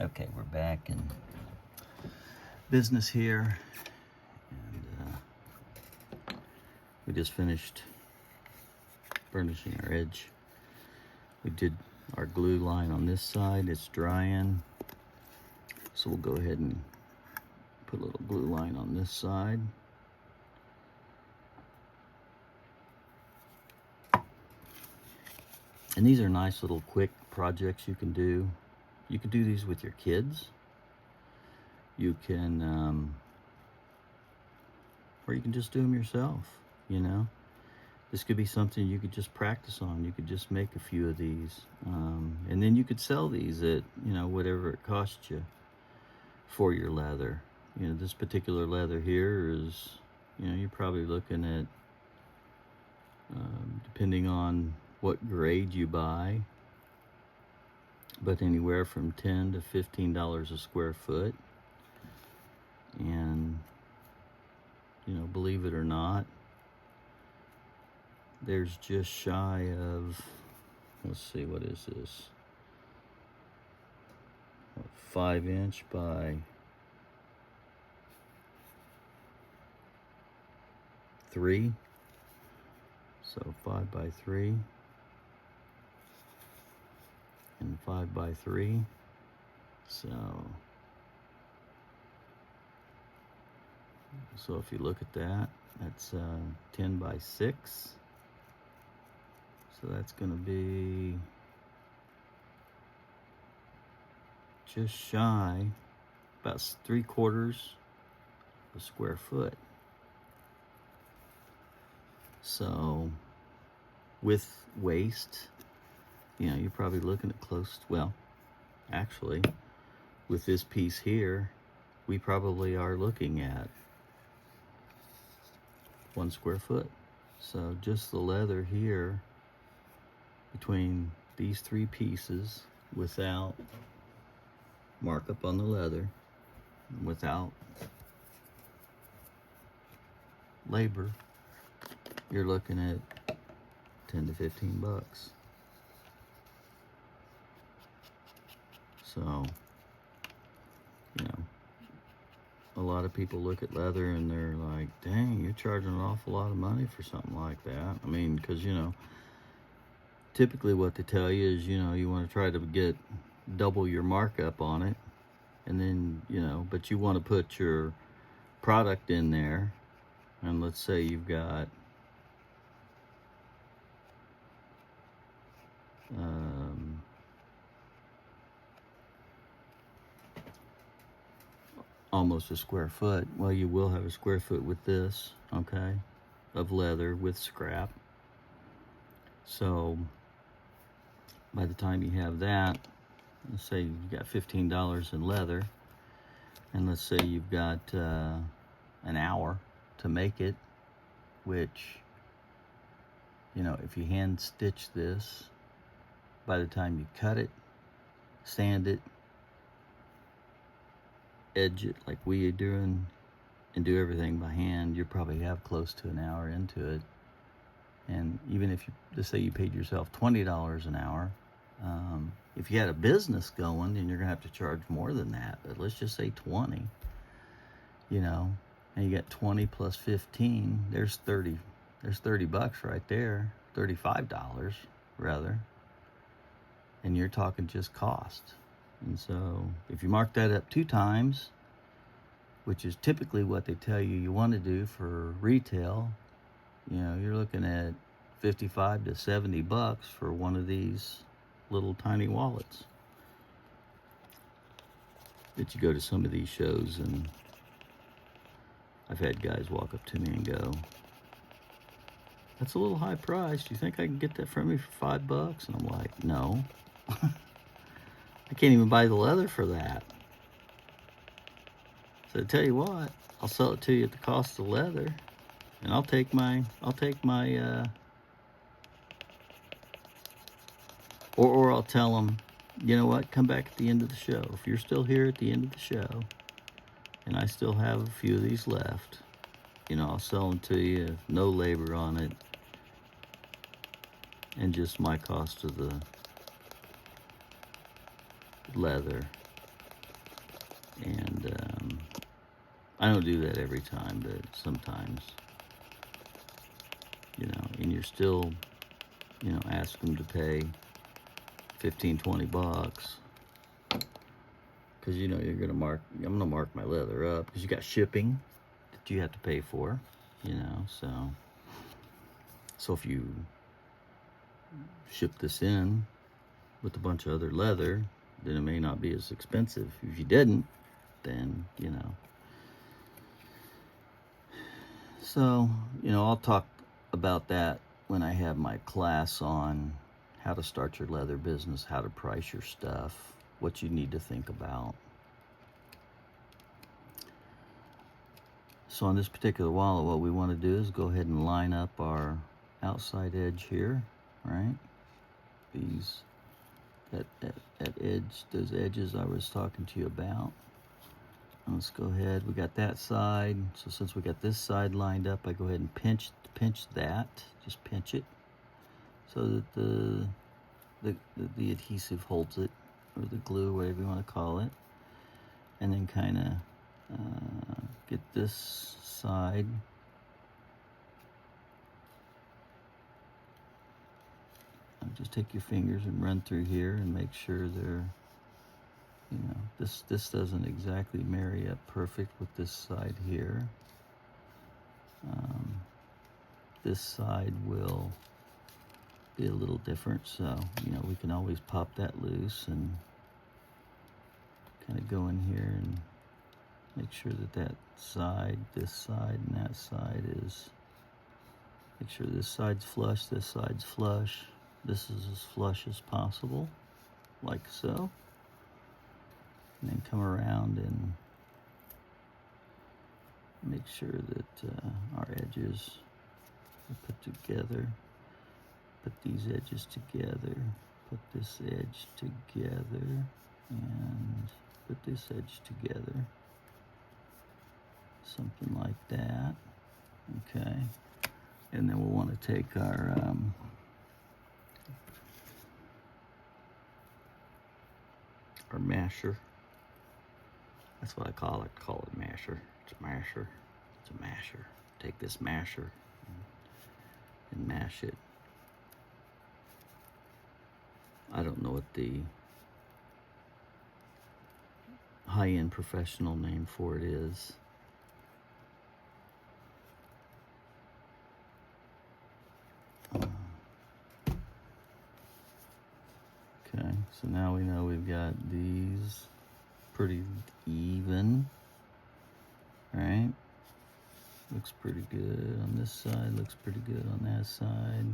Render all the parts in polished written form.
Okay, we're back in business here, and we just finished burnishing our edge. We did our glue line on this side. It's drying, so we'll go ahead and put a little glue line on this side. And these are nice little quick projects you can do. You can do these with your kids. You can, or you can just do them yourself, you know. This could be something you could just practice on. You could just make a few of these. And then you could sell these at, you know, whatever it costs you for your leather. You know, this particular leather here is, you know, you're probably looking at, depending on what grade you buy, but anywhere from $10 to $15 a square foot. And, you know, believe it or not, there's just shy of, let's see, what is this? 5" by 3. So 5 by 3 and 5 by 3. So if you look at that, that's 10 by 6. So that's going to be just shy, about 3/4 a square foot. So with waste, you know, you're probably looking at close, well, actually, with this piece here, we probably are looking at 1 square foot. So just the leather here, between these 3 pieces, without markup on the leather, without labor, you're looking at 10 to 15 bucks. So, you know, a lot of people look at leather and they're like, dang, you're charging an awful lot of money for something like that. I mean, because, you know, typically what they tell you is, you know, you want to try to get double your markup on it. And then, you know, but you want to put your product in there. And let's say you've got almost a square foot. Well, you will have a square foot with this, okay, of leather with scrap. So by the time you have that, let's say you've got $15 in leather, and let's say you've got an hour to make it, which, you know, if you hand stitch this, by the time you cut it, sand it, edge it like we are doing, and do everything by hand, you probably have close to an hour into it. And even if you, let's say you paid yourself $20 an hour, if you had a business going, then you're gonna have to charge more than that. But let's just say 20, you know, and you got 20 plus 15, there's 30. There's 30 bucks right there, $35 rather. And you're talking just cost. And so if you mark that up 2 times, which is typically what they tell you want to do for retail, you know, you're looking at 55 to 70 bucks for one of these little tiny wallets. That you go to some of these shows, and I've had guys walk up to me and go, that's a little high priced. You think I can get that from me for $5? And I'm like, no. I can't even buy the leather for that. So I tell you what, I'll sell it to you at the cost of leather, and I'll take my or I'll tell them, you know what, come back at the end of the show. If you're still here at the end of the show, and I still have a few of these left, you know, I'll sell them to you, no labor on it, and just my cost of the leather. And I don't do that every time, but sometimes, you know, and you're still, you know, ask them to pay 15, 20 bucks. Because, you know, I'm going to mark my leather up, because you got shipping that you have to pay for, you know. So if you ship this in with a bunch of other leather, then it may not be as expensive. If you didn't, then, you know. So, you know, I'll talk about that when I have my class on how to start your leather business, how to price your stuff, what you need to think about. So on this particular wallet, what we want to do is go ahead and line up our outside edge here, right? These, that edge, those edges I was talking to you about. And let's go ahead, we got that side. So since we got this side lined up, I go ahead and pinch that, just pinch it, so that the adhesive holds it, or the glue, whatever you want to call it. And then kind of get this side just take your fingers and run through here and make sure they're, you know, this doesn't exactly marry up perfect with this side here. This side will be a little different, so, you know, we can always pop that loose and kind of go in here and make sure that side, this side, and that side is, make sure this side's flush, this side's flush. This is as flush as possible, like so. And then come around and make sure that our edges are put together. Put these edges together. Put this edge together. And put this edge together. Something like that. Okay. And then we'll want to take our masher. That's what I call it. Call it masher. It's a masher. It's a masher. Take this masher and mash it. I don't know what the high-end professional name for it is. Okay, so now we know we've got these pretty even, right? Looks pretty good on this side, looks pretty good on that side.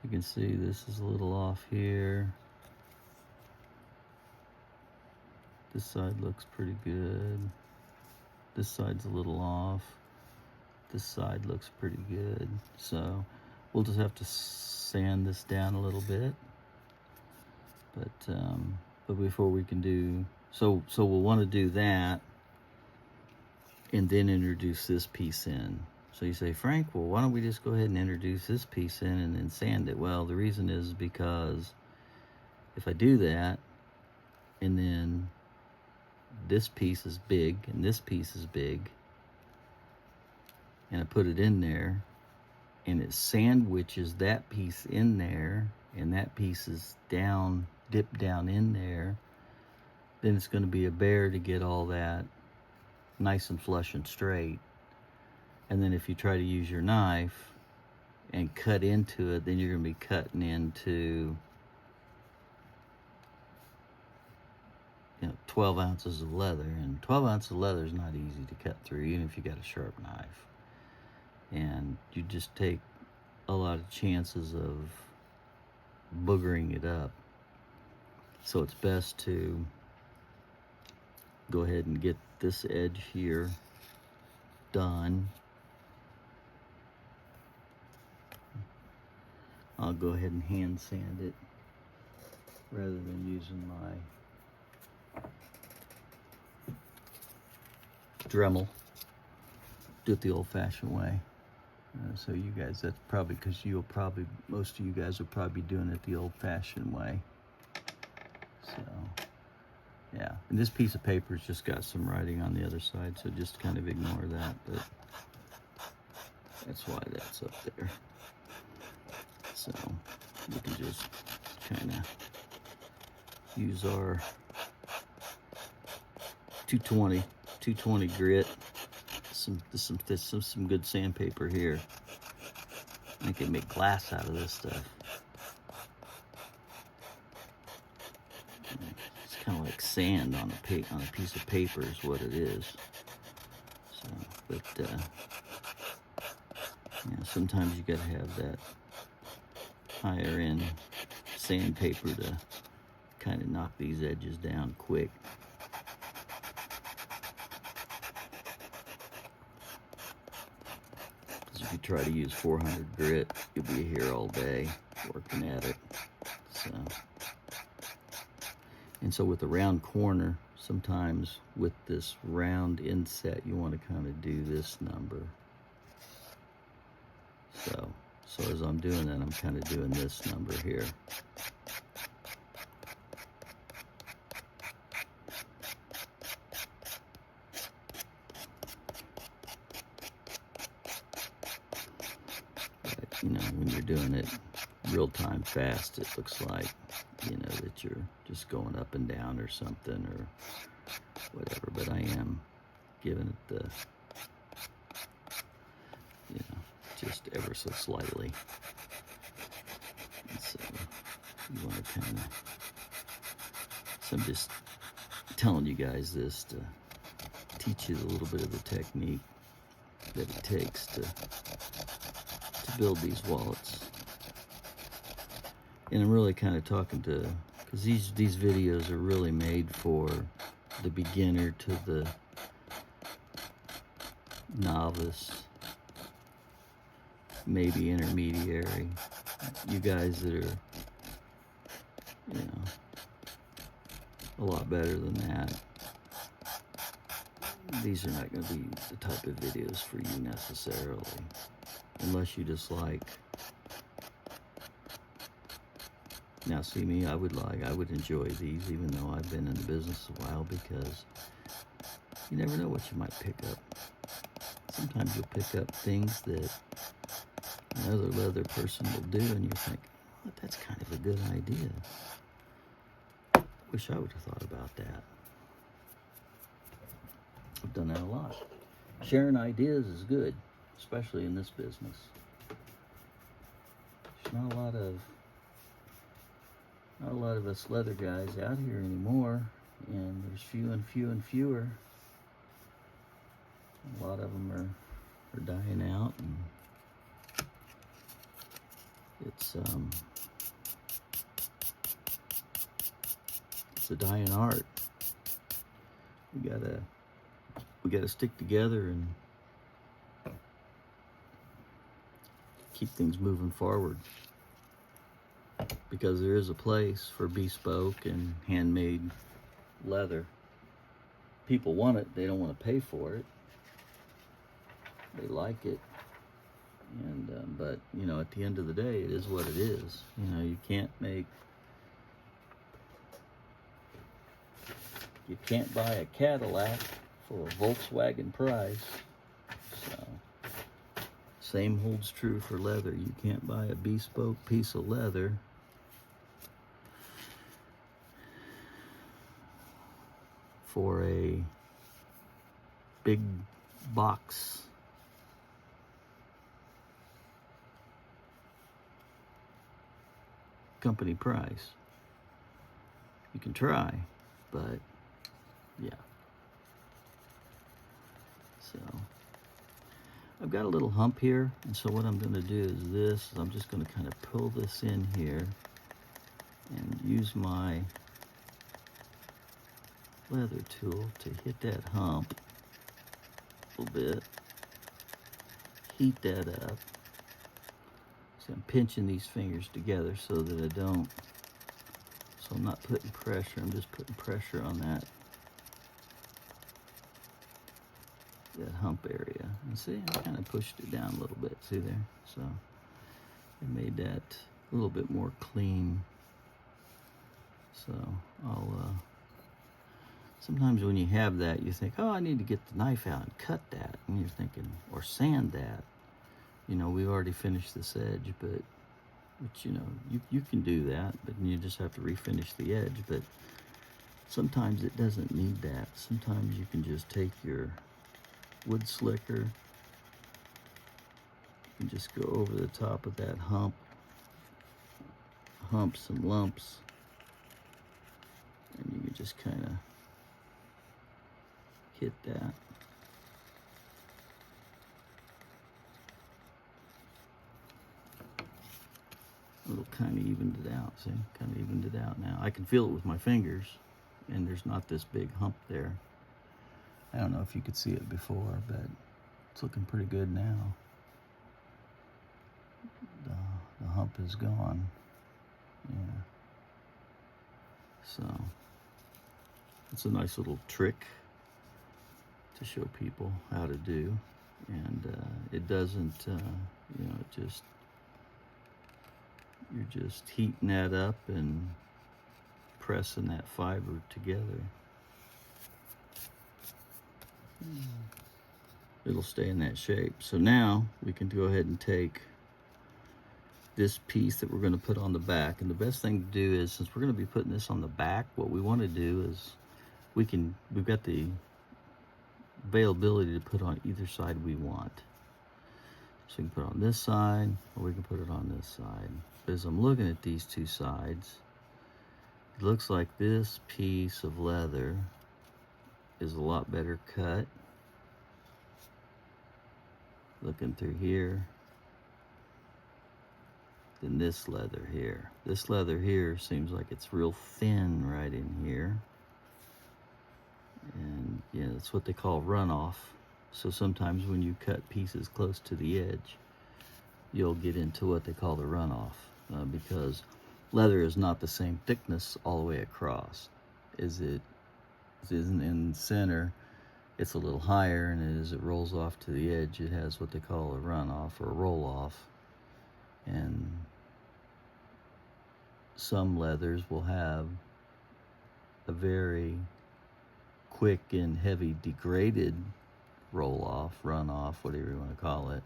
You can see this is a little off here. This side looks pretty good. This side's a little off. This side looks pretty good. So we'll just have to sand this down a little bit. But before we can do, so we'll want to do that and then introduce this piece in. So you say, Frank, well, why don't we just go ahead and introduce this piece in and then sand it? Well, the reason is because if I do that, and then this piece is big, and this piece is big, and I put it in there, and it sandwiches that piece in there, and that piece is down, dipped down in there, then it's going to be a bear to get all that nice and flush and straight. And then if you try to use your knife and cut into it, then you're going to be cutting into, 12 ounces of leather. And 12 ounces of leather is not easy to cut through, even if you got a sharp knife. And you just take a lot of chances of boogering it up. So it's best to go ahead and get this edge here done. I'll go ahead and hand sand it rather than using my Dremel. Do it the old-fashioned way. So you guys, that's probably because most of you guys will probably be doing it the old-fashioned way. So So, yeah. And this piece of paper's just got some writing on the other side, so just kind of ignore that, but that's why that's up there. So we can just kind of use our 220 grit, some good sandpaper here. I can make glass out of this stuff. It's kind of like sand on a piece of paper is what it is. So, but yeah, sometimes you gotta have that higher end sandpaper to kind of knock these edges down quick. Because if you try to use 400 grit, you'll be here all day working at it. So, and so with the round corner, sometimes with this round inset, you want to kind of do this number. So as I'm doing that, I'm kind of doing this number here. But, you know, when you're doing it real time fast, it looks like, you know, that you're just going up and down or something or whatever. But I am giving it the, you know, just ever so slightly. And so you want to kind of, so I'm just telling you guys this to teach you a little bit of the technique that it takes to build these wallets. And I'm really kind of talking to, because these videos are really made for the beginner to the novice, maybe intermediary. You guys that are, you know, a lot better than that. These are not going to be the type of videos for you necessarily, unless you just like. Now, see me, I would enjoy these, even though I've been in the business a while, because you never know what you might pick up. Sometimes you'll pick up things that another leather person will do, and you think, well, that's kind of a good idea. Wish I would have thought about that. I've done that a lot. Sharing ideas is good, especially in this business. There's not a lot of us leather guys out here anymore, and there's few and fewer. A lot of them are dying out, and it's a dying art. We gotta stick together and keep things moving forward, because there is a place for bespoke and handmade leather. People want it, they don't want to pay for it. They like it, and but you know, at the end of the day, it is what it is. You know, you can't buy a Cadillac for a Volkswagen price. So same holds true for leather. You can't buy a bespoke piece of leather for a big box company price. You can try, but yeah. So I've got a little hump here, and so what I'm going to do is this. I'm just going to kind of pull this in here and use my leather tool to hit that hump a little bit, heat that up. So I'm pinching these fingers together so that I don't, so I'm not putting pressure, I'm just putting pressure on that hump area. And see, I kind of pushed it down a little bit, see there? So it made that a little bit more clean So sometimes when you have that, you think, oh, I need to get the knife out and cut that. And you're thinking, or sand that. You know, we've already finished this edge, but you know, you can do that, but you just have to refinish the edge. But sometimes it doesn't need that. Sometimes you can just take your wood slicker and just go over the top of that humps and lumps, and you can just kind of hit that. It'll kind of evened it out, see? Kind of evened it out now. I can feel it with my fingers, and there's not this big hump there. I don't know if you could see it before, but it's looking pretty good now. The hump is gone. Yeah. So it's a nice little trick to show people how to do, and it doesn't, you know, it just, you're just heating that up and pressing that fiber together. It'll stay in that shape. So now we can go ahead and take this piece that we're going to put on the back, and the best thing to do is, since we're going to be putting this on the back, what we want to do is we've got the availability to put on either side we want. So we can put it on this side, or we can put it on this side. But as I'm looking at these two sides, it looks like this piece of leather is a lot better cut. Looking through here, than this leather here. This leather here seems like it's real thin right in here. And yeah, that's what they call runoff. So sometimes when you cut pieces close to the edge, you'll get into what they call the runoff, because leather is not the same thickness all the way across. It isn't in the center, it's a little higher, and as it rolls off to the edge, it has what they call a runoff or a roll off. And some leathers will have a very quick and heavy degraded roll off, runoff, whatever you want to call it.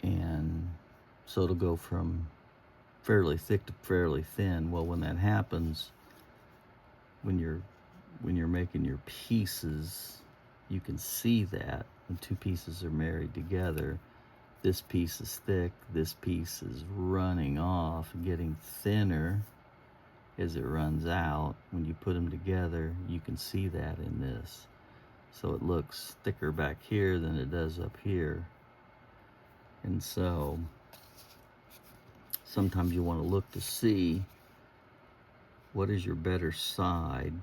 And so it'll go from fairly thick to fairly thin. Well, when that happens, when you're making your pieces, you can see that when two pieces are married together. This piece is thick, this piece is running off, getting thinner as it runs out. When you put them together, you can see that in this. So it looks thicker back here than it does up here. And so sometimes you want to look to see what is your better side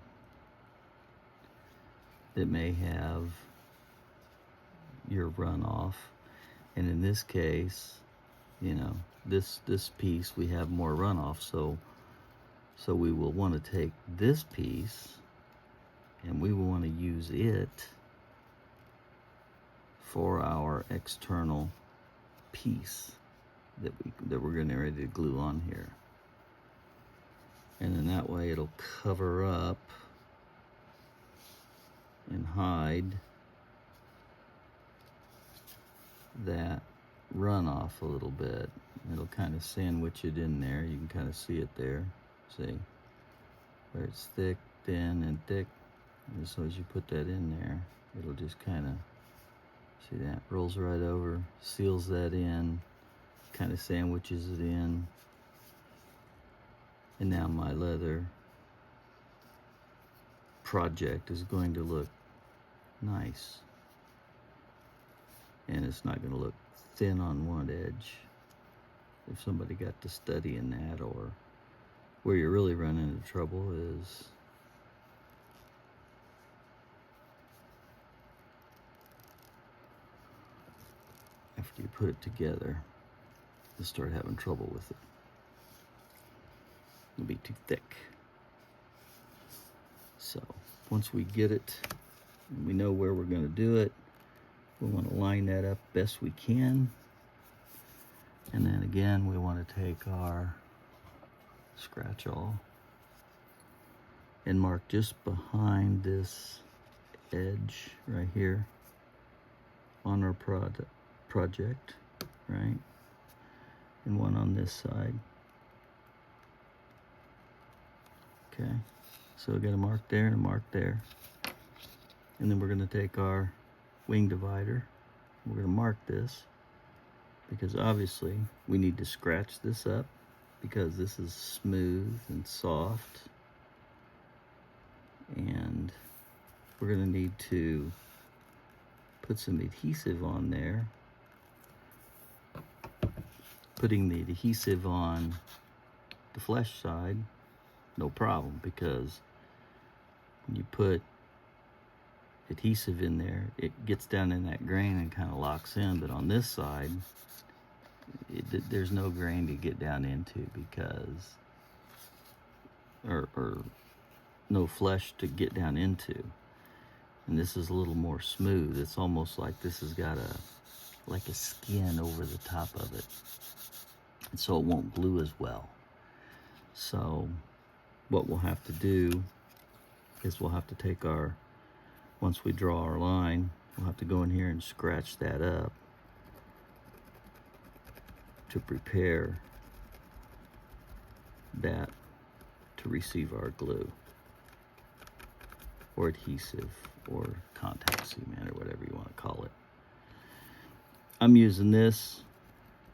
that may have your runoff. And in this case, you know, this piece, we have more runoff. So we will want to take this piece and we will want to use it for our external piece that we're getting ready to glue on here. And then that way it'll cover up and hide that runoff a little bit. It'll kind of sandwich it in there. You can kind of see it there. See? Where it's thick, thin, and thick. And so as you put that in there, it'll just kind of, see that? Rolls right over, seals that in, kind of sandwiches it in. And now my leather project is going to look nice. And it's not going to look thin on one edge. If somebody got to studying that, or where you're really running into trouble is after you put it together, you start having trouble with it. It'll be too thick. So once we get it and we know where we're going to do it, we want to line that up best we can. And then again, we want to take our scratch awl and mark just behind this edge right here on our project, right? And one on this side. Okay, so we got a mark there and a mark there. And then we're going to take our wing divider. We're going to mark this because obviously we need to scratch this up because this is smooth and soft. And we're going to need to put some adhesive on there. Putting the adhesive on the flesh side, no problem, because when you put adhesive in there, it gets down in that grain and kind of locks in. But on this side, there's no grain to get down into because, or no flesh to get down into. And this is a little more smooth. It's almost like this has got like a skin over the top of it. And so it won't glue as well. So what we'll have to do is we'll have to take once we draw our line, we'll have to go in here and scratch that up to prepare that to receive our glue or adhesive or contact cement or whatever you want to call it. I'm using this